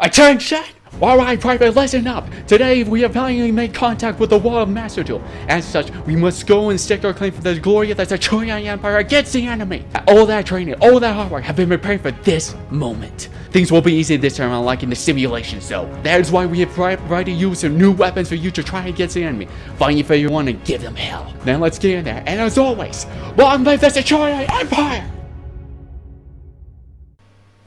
Attention! Alright, private, listen up! Today, we have finally made contact with the wall of Master Duel. As such, we must go and stake our claim for the glory of the Centur-Ion Empire against the enemy. All that training, all that hard work have been prepared for this moment. Things will be easy this time, unlike in the simulation zone. That is why we have provided you with some new weapons for you to try against the enemy. Find your favorite one and give them hell. Now let's get in there, and as always, long live the Centur-Ion Empire!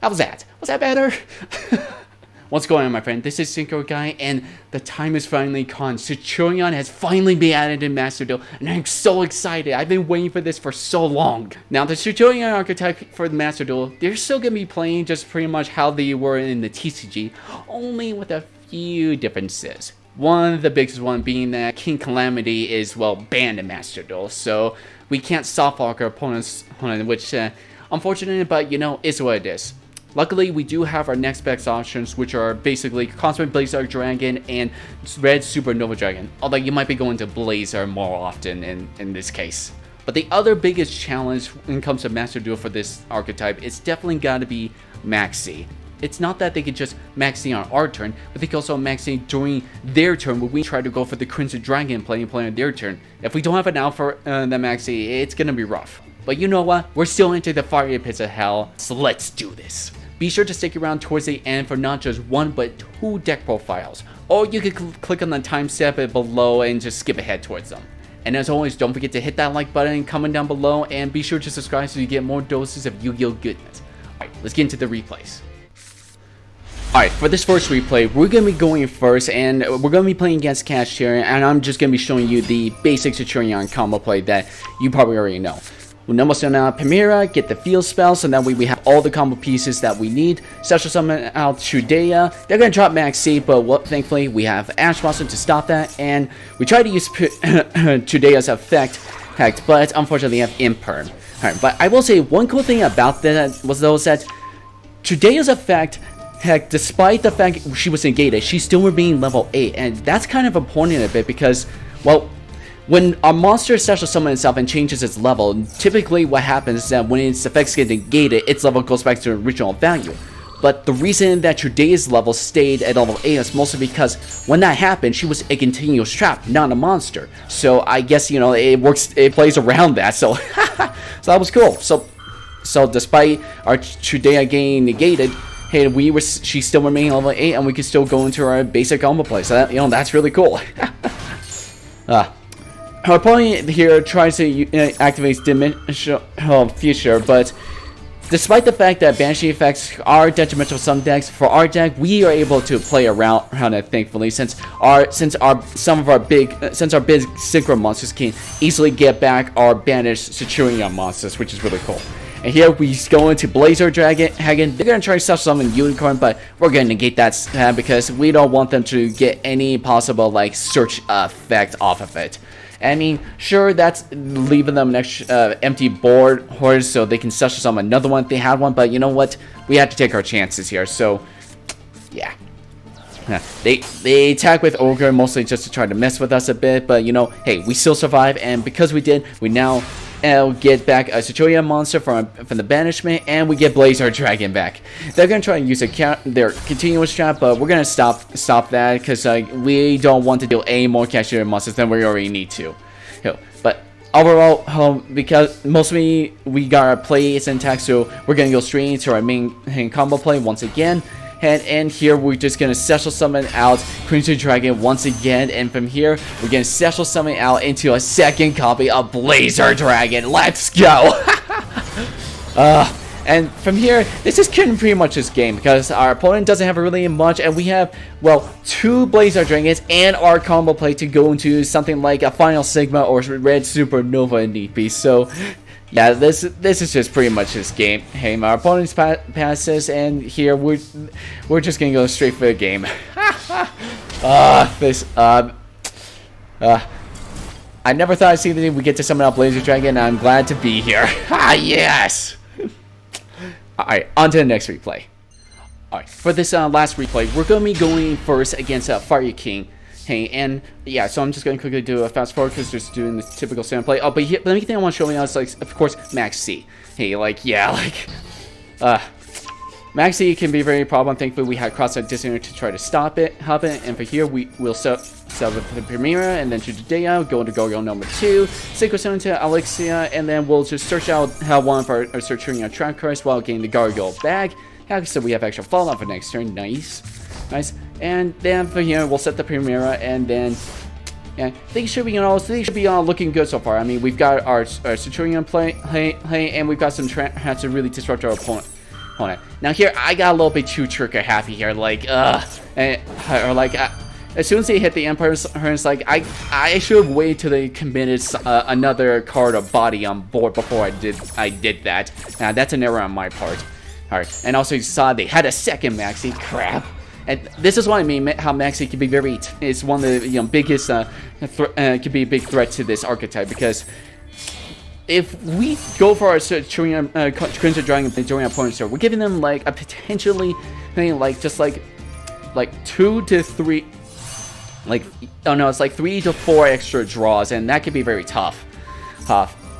How was that? Was that better? What's going on, my friend? This is SynchroGuy, and the time is finally come. Centur-Ion has finally been added in Master Duel, and I'm so excited. I've been waiting for this for so long. Now, the Centur-Ion archetype for the Master Duel, they're still going to be playing just pretty much how they were in the TCG, only with a few differences. One of the biggest one being that King Calamity is, well, banned in Master Duel, so we can't soft lock our opponent's which, unfortunate, but you know, it's what it is. Luckily, we do have our next best options, which are basically Cosmic Blazer Dragon and Red Supernova Dragon, although you might be going to Blazer more often in this case. But the other biggest challenge when it comes to Master Duel for this archetype is definitely got to be Maxi. It's not that they can just Maxi on our turn, but they can also Maxi during their turn when we try to go for the Crimson Dragon play on their turn. If we don't have an out for the Maxi, it's gonna be rough. But you know what? We're still into the fiery pits of hell, so let's do this. Be sure to stick around towards the end for not just one but two deck profiles, or you can click on the timestamp below and just skip ahead towards them. And as always, don't forget to hit that like button, comment down below, and be sure to subscribe so you get more doses of Yu-Gi-Oh goodness. Alright, let's get into the replays. Alright, for this first replay, we're going to be going first, and we're going to be playing against Cash here, and I'm just going to be showing you the basic Centur-Ion combo play that you probably already know. We'll Nomos out Primera, get the field spell, so that way we have all the combo pieces that we need. Special summon out Yugioh. They're going to drop Max C, but thankfully we have Ash Monster to stop that, and we try to use Yugioh's effect, but unfortunately have Imperm. Alright, but I will say one cool thing about that was that Yugioh's effect, heck, despite the fact she was negated, she still remained level 8, and that's kind of important a bit because, well, when a monster special summons itself and changes its level, typically what happens is that when its effects get negated, its level goes back to original value. But the reason that Yugioh's level stayed at level 8 is mostly because when that happened, she was a continuous trap, not a monster. So I guess, you know, it plays around that, so so that was cool. So despite our Yugioh getting negated, hey, she still remained level 8, and we can still go into our basic combo play. So that, you know, that's really cool. Our opponent here tries to activate Dimensional Future, but despite the fact that Banshee effects are detrimental to some decks, for our deck we are able to play around it, thankfully, since our big synchro monsters can easily get back our banished Centur-Ion monsters, which is really cool. And here we go into Blazer Dragon. They're gonna try to stuff summon Unicorn, but we're gonna negate that because we don't want them to get any possible like search effect off of it. I mean, sure, that's leaving them an extra empty board horse so they can special summon another one if they had one, but you know what? We have to take our chances here, so yeah. They attack with Ogre mostly just to try to mess with us a bit, but you know, hey, we still survive, and because we did, we now get back a Centur-Ion monster from the banishment, and we get Blazer Dragon back. They're gonna try and use their continuous trap, but we're gonna stop that because we don't want to deal any more Centur-Ion monsters than we already need to. But overall, because mostly we got our play syntax, so we're gonna go straight into our main combo play once again. And here we're just gonna special summon out Crimson Dragon once again, and from here we're gonna special summon out into a second copy of Blazer Dragon. Let's go! And from here, this is pretty much this game because our opponent doesn't have really much, and we have, well, 2 Blazer Dragons and our combo play to go into something like a Final Sigma or Red Supernova in need be. So yeah, this is just pretty much this game. Hey, my opponent's passes, and here we're just gonna go straight for the game. I never thought I'd see that we get to summon out Blazer Dragon, and I'm glad to be here. Yes. Alright, on to the next replay. Alright, for this last replay, we're gonna be going first against Fire King. Hey, and yeah, so I'm just going to quickly do a fast forward because just doing this typical stand play. Oh, but the only thing I want to show you now is, like, of course, Max C. Hey, like, yeah, like, Maxi can be very problem. Thankfully, we had cross out Disney to try to stop it, help it. And for here, we'll sell with the Primera, and then to Judea, go into Gargoyle number 2, Synchro to Alexia, and then we'll just search out how one of our Centur-Ion track cards while getting the Gargoyle bag. Yeah, so we have extra fallout for next turn. Nice. And then for here, we'll set the Primera, and then yeah, things should be looking good so far. I mean, we've got our Centur-Ion play, and we've got some has to really disrupt our opponent. Now here, I got a little bit too trigger happy here, like as soon as they hit the Empire's turns, like I should have waited till they committed another card of body on board before I did that. Now that's an error on my part. All right, and also you saw they had a second Maxi. Crap. And this is what I mean, how Maxi can be it's one of the biggest, can be a big threat to this archetype, because if we go for our Crimson Dragon during our opponent's turn, we're giving them like a potentially, just like 2 to 3, it's like 3 to 4 extra draws, and that can be very tough.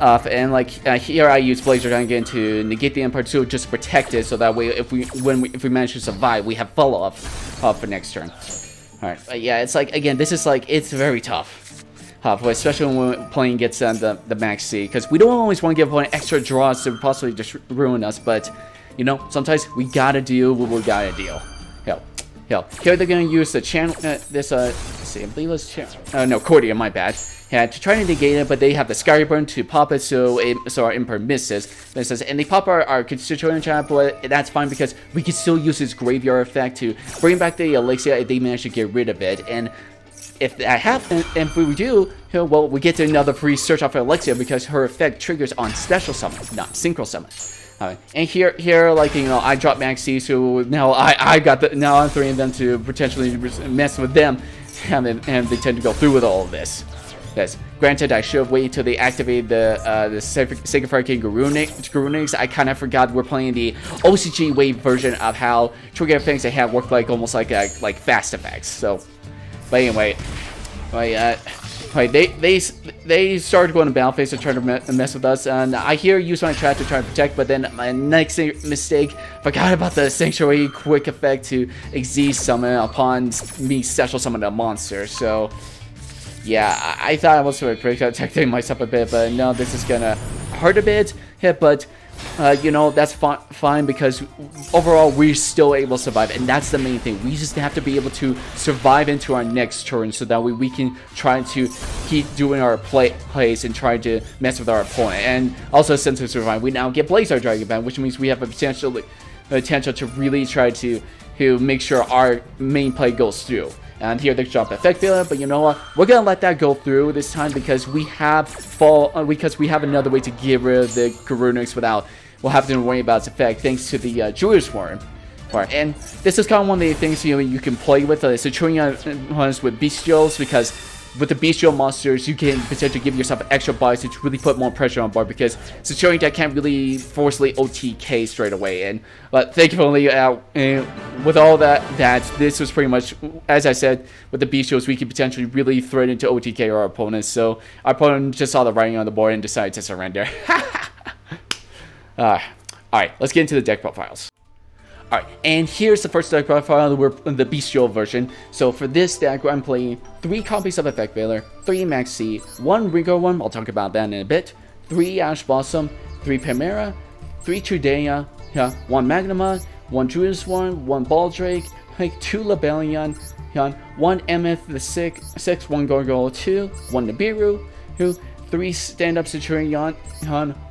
And like here I use Blazer Dragon to negate the Empire to just protect it, so that way if we manage to survive, we have follow-up for next turn. Alright, but yeah, it's like, again, this is like, it's very tough. Especially when we're playing against the Maxi, because we don't always want to give opponent extra draws to possibly just ruin us, but sometimes we gotta deal with what we gotta deal. Here they're gonna use the channel, let's see, I believe it was Cordia, my bad. Yeah, to try to negate it, but they have the Skyburn to pop it, so our Emperor misses. And they pop our Constituent Trap, but that's fine because we can still use his Graveyard effect to bring back the Elixir if they manage to get rid of it. And if that happens, and if we do, well, we get to another free search off of Elixir because her effect triggers on special summon, not synchro summon. And here, like, I dropped Maxi, so now now I'm throwing them to potentially mess with them, and they tend to go through with all of this. Yes. Granted, I should have waited till they activate the Sacred Fire King Garunix. I kind of forgot we're playing the OCG wave version of how trigger effects they have work like almost like fast effects. So, but anyway, they started going to battle phase to try to mess with us, and I here use my trap to try to protect, but then my next mistake, forgot about the Sanctuary quick effect to Xyz summon upon me special summon a monster. So yeah, I thought I was protecting myself a bit, but no, this is gonna hurt a bit. Yeah, but that's fine because overall we're still able to survive, and that's the main thing. We just have to be able to survive into our next turn, so that way we can try to keep doing our plays and try to mess with our opponent. And also, since we survive, we now get Blazer Dragon Band, which means we have a potential to really try to make sure our main play goes through. And here they drop effect failure, but you know what? We're gonna let that go through this time because we have another way to get rid of the Garunix without having to worry about its effect, thanks to the Jewish Worm. And this is kind of one of the things you can play with Centur-Ion ones with Bystials, because with the Bystial monsters, you can potentially give yourself extra buys to really put more pressure on board, because Centur-Ion deck can't really forcefully OTK straight away. But thankfully, with all that this was pretty much, as I said, with the Bystials, we can potentially really threaten to OTK our opponents. So our opponent just saw the writing on the board and decided to surrender. Alright, let's get into the deck profiles. Alright, and here's the first deck profile, the Bystial version. So for this deck, I'm playing 3 copies of Effect Veiler, 3 Maxi, 1 Ringo one, I'll talk about that in a bit, 3 Ash Blossom, 3 Primera, 3 Judea, 1 Magnuma, 1 Druid's One, 1 Baldrake, 2 Lebellion, 1 Emeth the 6, 1 Gargoyle 2, 1 Nibiru, 3 stand-up Centur-Ion,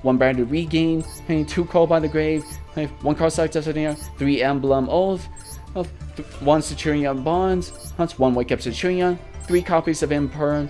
1 Branded Regain, 2 Call by the Grave, 1 Cross-Side Designator, 3 Emblem Oath, 1 Centur-Ion Bonds, 1 Wake Up Centur-Ion, 3 copies of Imperm,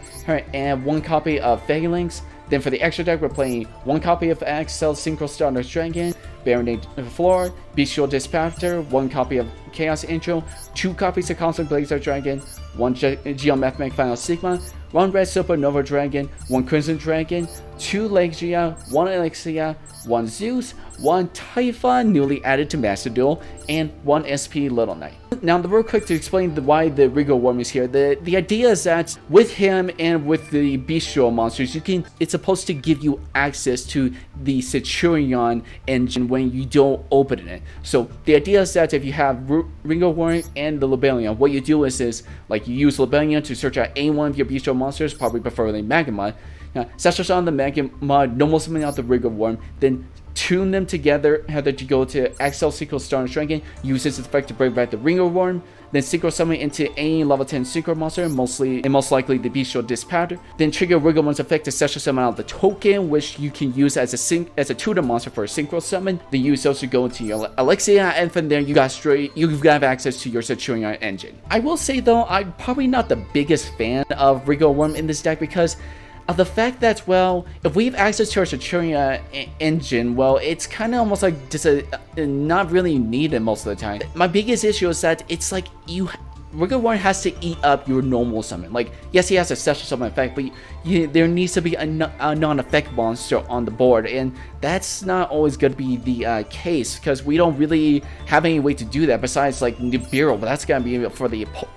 and 1 copy of Phalanx. Then for the extra deck, we're playing 1 copy of Axel Synchro Stardust Dragon, Baronade Floor, Bystial Dispatcher, 1 copy of Chaos Intro, 2 copies of Constant Blazer Dragon, 1 Geometric Final Sigma, 1 Red Supernova Dragon, 1 Crimson Dragon, 2 Legia, 1 Elixir, 1 Zeus, 1 Typhon newly added to Master Duel, and 1 SP Little Knight. Now, real quick to explain why the Yugioh Worm is here. The idea is that with him and with the Bystial monsters, it's supposed to give you access to the Centur-Ion engine when you don't open it. So the idea is that if you have Yugioh Worm and the Libellion, what you do is like you use Libellion to search out any one of your Bystial monsters, probably preferably Magma. Central on the Magma, normal summon out the Yugioh Worm, then tune them together, have that you go to XL Synchro Star and Dragon, use this effect to bring back the Yugioh Worm, then Synchro Summon into any level 10 Synchro monster, most likely the Bystial Dispatcher, then trigger Yugioh Worm's effect to Central Summon out the token, which you can use as a tutor monster for a Synchro Summon, then use those to go into your Elixir, and from there you have access to your Centur-Ion engine. I will say though, I'm probably not the biggest fan of Yugioh Worm in this deck because of the fact that, well, if we have access to our Centur-Ion engine, well, it's kind of almost like just not really needed most of the time. My biggest issue is that it's like Yugioh Worm has to eat up your normal summon. Like, yes, he has a special summon effect, but there needs to be a non-effect monster on the board, and that's not always going to be the case because we don't really have any way to do that besides like Nibiru, but that's going to be for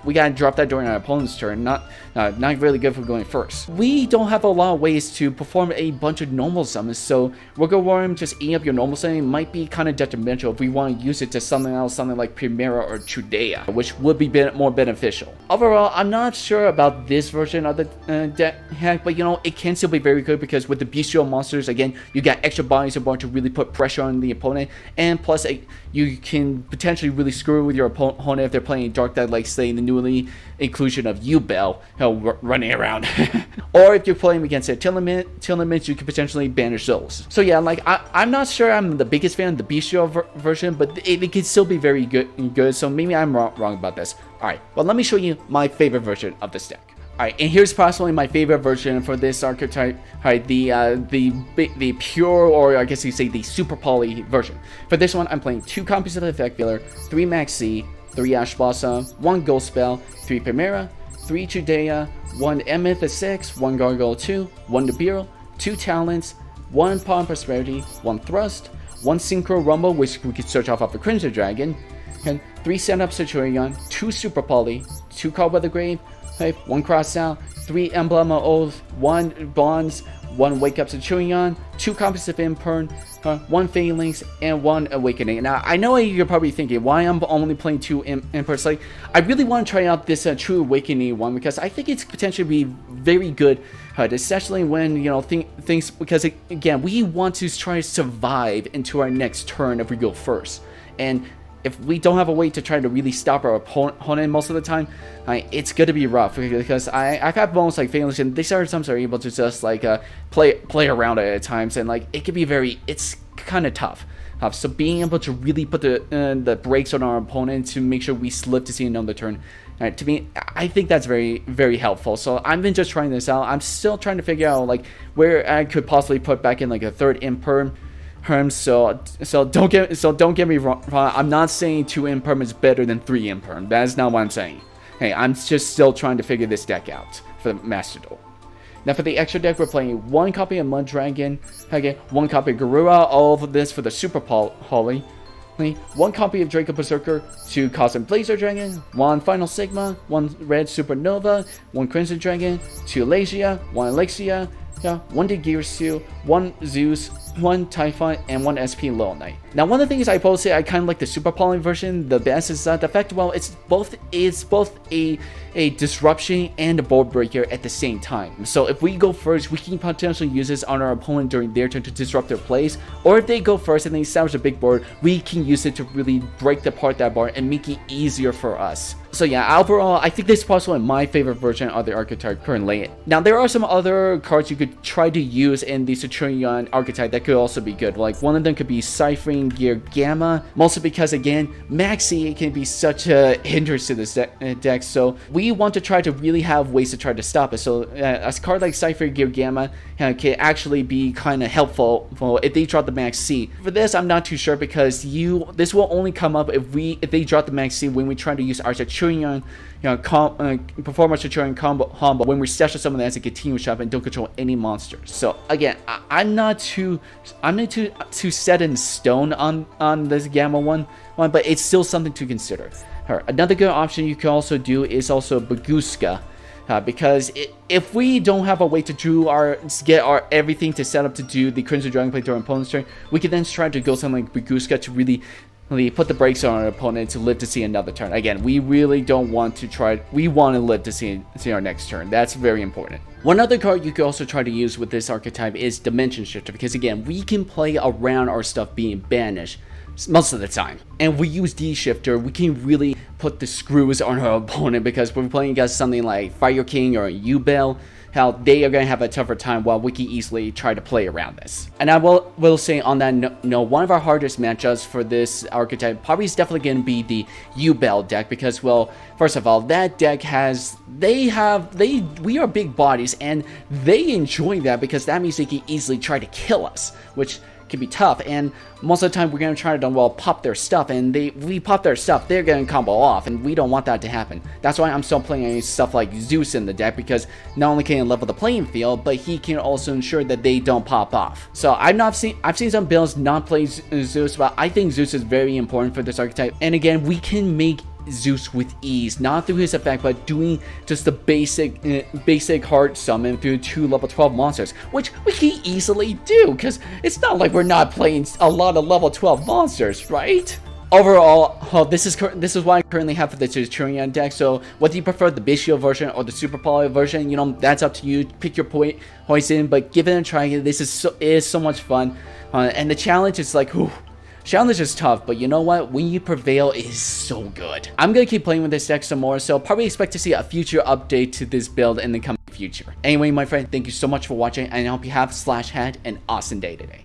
we got to drop that during our opponent's turn. Not really good for going first. We don't have a lot of ways to perform a bunch of normal summons, so Yugioh Worm just eating up your normal summon might be kind of detrimental if we want to use it to something else, something like Primera or Chudea, which would be more beneficial. Overall, I'm not sure about this version of the deck, but you know, it can still be very good because with the Bystial monsters, again, you got extra bodies aboard to really put pressure on the opponent, and plus you can potentially really screw with your opponent if they're playing Dark Deck, like say the newly inclusion of Yubel running around. Or if you're playing against a Tillaments, you can potentially banish those. So yeah, like I'm not sure I'm the biggest fan of the Bystial version, but it can still be very good, so maybe I'm wrong about this. Alright, well, let me show you my favorite version of this deck. Alright, and here's possibly my favorite version for this archetype. Alright, the pure, or I guess you say the super poly version. For this one, I'm playing 2 copies of the Effect Veiler, 3 Max C, 3 Ash Blossom, 1 Ghost Spell, 3 Primera, 3 Chudea, 1 Emeth 6, 1 Gargoyle 2, 1 Nibiru, 2 Talents, 1 Pawn Prosperity, 1 Thrust, 1 Synchro Rumble, which we could search off of the Crimson Dragon, and 3 Setup Centur-Ion, 2 Super Poly, 2 Call by the Grave, 1 Cross Out, 3 Emblem of Oath, 1 Bonds, 1 Wake Up Centur-Ion, 2 copies of Imperm, 1 Phalanx, and 1 Awakening. Now, I know you're probably thinking, why I'm only playing 2 Imperms? Like, I really want to try out this True Awakening one because I think it's potentially be very good, especially when, you know, things, because again, we want to try to survive into our next turn if we go first. And if we don't have a way to try to really stop our opponent most of the time, it's going to be rough because I've had moments like Phalanx, and they sometimes are able to just like play around at times, and like it can be it's kind of tough. So being able to really put the brakes on our opponent to make sure we slip to see another turn, to me, I think that's very, very helpful. So I've been just trying this out. I'm still trying to figure out like where I could possibly put back in like a 3rd Imperm. So don't get me wrong. I'm not saying 2 Imperm is better than 3 Imperm. That is not what I'm saying. Hey, I'm just still trying to figure this deck out for the Master Duel. Now for the extra deck, we're playing 1 copy of Mud Dragon, okay, 1 copy of Garura, all of this for the Super Poly, 1 copy of Draco Berserker, 2 Cosmic Blazer Dragon, 1 Final Sigma, 1 Red Supernova, 1 Crimson Dragon, 2 Legia, 1 Elixia, 1 Digirsu, 1 Zeus, 1 Typhon, and 1 SP Little Knight. Now, one of the things I both say I kind of like the Super Poly version the best is that the fact, well, it's both a disruption and a board breaker at the same time. So if we go first, we can potentially use this on our opponent during their turn to disrupt their plays, or if they go first and they establish a big board, we can use it to really break apart that board and make it easier for us. So yeah, overall, I think this is possibly my favorite version of the archetype currently. Now, there are some other cards you could try to use in the Centur-Ion archetype that could also be good. Like, one of them could be Ciphering Gear Gamma, mostly because, again, Maxi can be such a hindrance to this deck, so we want to try to really have ways to try to stop it. So a card like Ciphering Gear Gamma can actually be kind of helpful if they drop the Max C. For this, I'm not too sure because this will only come up if they drop the Max C when we try to use our Centur-Ion, perform our Centur-Ion combo when we stash someone that has a continuous shot and don't control any monsters. So again, I'm not too I'm not too set in stone on this Gamma one, but it's still something to consider. Another good option you can also do is also Baguska. Because if we don't have a way to get our everything to set up to do the Crimson Dragon Play to our opponent's turn, we can then try to go something like Baguska to really put the brakes on our opponent to live to see another turn. Again, we really don't want to try. We want to live to see our next turn. That's very important. One other card you can also try to use with this archetype is Dimension Shifter, because again, we can play around our stuff being banished most of the time. And we use D-Shifter, we can really put the screws on our opponent, because when we're playing against something like Fire King or Yugioh, how they are going to have a tougher time while we can easily try to play around this. And I will say on that note, one of our hardest matchups for this archetype probably is definitely going to be the Yugioh deck, because, well, first of all, that deck we are big bodies, and they enjoy that because that means they can easily try to kill us, which can be tough, and most of the time we're going to try to, well, pop their stuff, and we pop their stuff, they're going to combo off, and we don't want that to happen. That's why I'm still playing stuff like Zeus in the deck, because not only can he level the playing field, but he can also ensure that they don't pop off. So I've seen some builds not play Zeus, but I think Zeus is very important for this archetype, and again, we can make Zeus with ease, not through his effect, but doing just the basic heart summon through 2 level 12 monsters, which we can easily do, because it's not like we're not playing a lot of level 12 monsters, right? Overall, this is what I currently have for the Centur-Ion deck. So whether you prefer the Bystial version or the Super Poly version, you know, that's up to you. Pick your poison, but give it a try. This is so much fun, and the challenge is like, whew. Challenge is tough, but you know what? When you prevail, it is so good. I'm gonna keep playing with this deck some more, so probably expect to see a future update to this build in the coming future. Anyway, my friend, thank you so much for watching, and I hope you have /had an awesome day today.